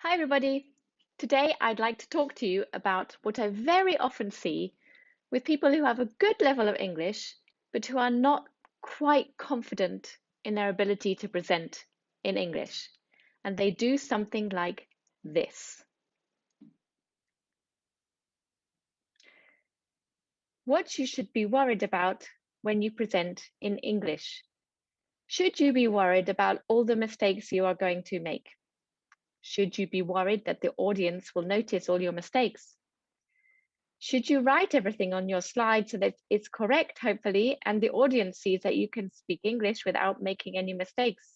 Hi, everybody. Today, I'd like to talk to you about what I very often see with people who have a good level of English, but who are not quite confident in their ability to present in English. And they do something like this. What you should be worried about when you present in English. Should you be worried about all the mistakes you are going to make? Should you be worried that the audience will notice all your mistakes? Should you write everything on your slide so that it's correct, hopefully, and the audience sees that you can speak English without making any mistakes?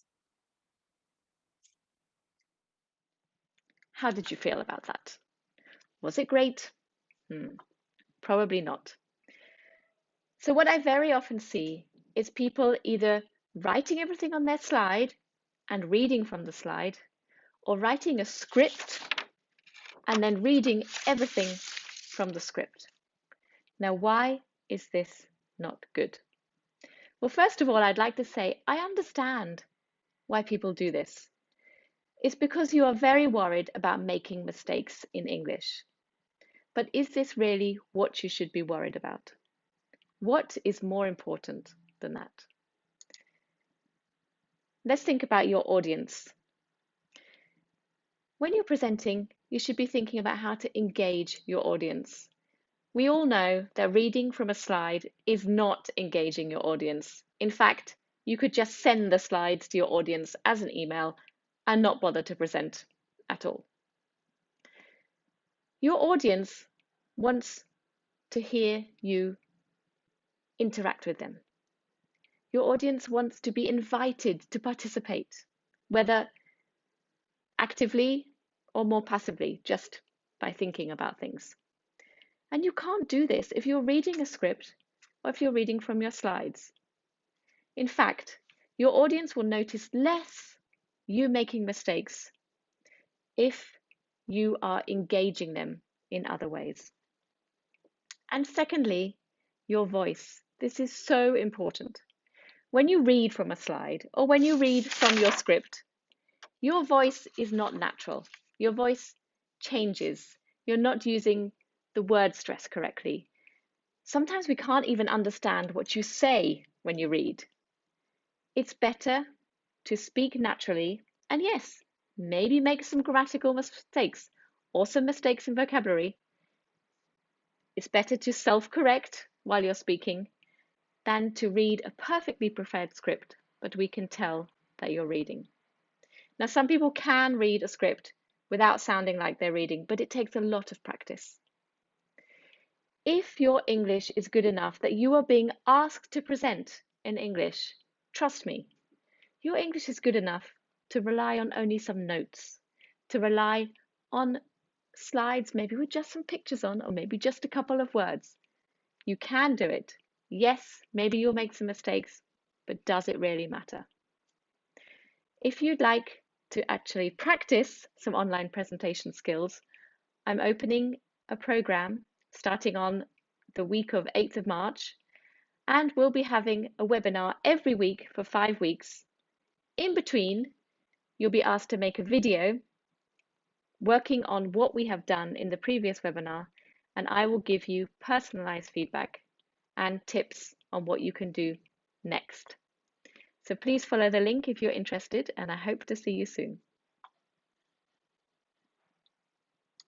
How did you feel about that? Was it great? Probably not. So what I very often see is people either writing everything on their slide and reading from the slide, or writing a script and then reading everything from the script. Now, why is this not good? Well, first of all, I'd like to say I understand why people do this. It's because you are very worried about making mistakes in English. But is this really what you should be worried about? What is more important than that? Let's think about your audience. When you're presenting, you should be thinking about how to engage your audience. We all know that reading from a slide is not engaging your audience. In fact, you could just send the slides to your audience as an email and not bother to present at all. Your audience wants to hear you interact with them. Your audience wants to be invited to participate, whether actively or more passively, just by thinking about things. And you can't do this if you're reading a script or if you're reading from your slides. In fact, your audience will notice less you making mistakes if you are engaging them in other ways. And secondly, your voice. This is so important. When you read from a slide or when you read from your script, your voice is not natural. Your voice changes. You're not using the word stress correctly. Sometimes we can't even understand what you say when you read. It's better to speak naturally and, yes, maybe make some grammatical mistakes or some mistakes in vocabulary. It's better to self-correct while you're speaking than to read a perfectly prepared script, but we can tell that you're reading. Now, some people can read a script without sounding like they're reading, but it takes a lot of practice. If your English is good enough that you are being asked to present in English, trust me, your English is good enough to rely on only some notes, to rely on slides maybe with just some pictures on, or maybe just a couple of words. You can do it. Yes, maybe you'll make some mistakes, but does it really matter? If you'd like to actually practice some online presentation skills, I'm opening a program starting on the week of 8th of March, and we'll be having a webinar every week for 5 weeks. In between, you'll be asked to make a video working on what we have done in the previous webinar, and I will give you personalized feedback and tips on what you can do next. So please follow the link if you're interested, and I hope to see you soon.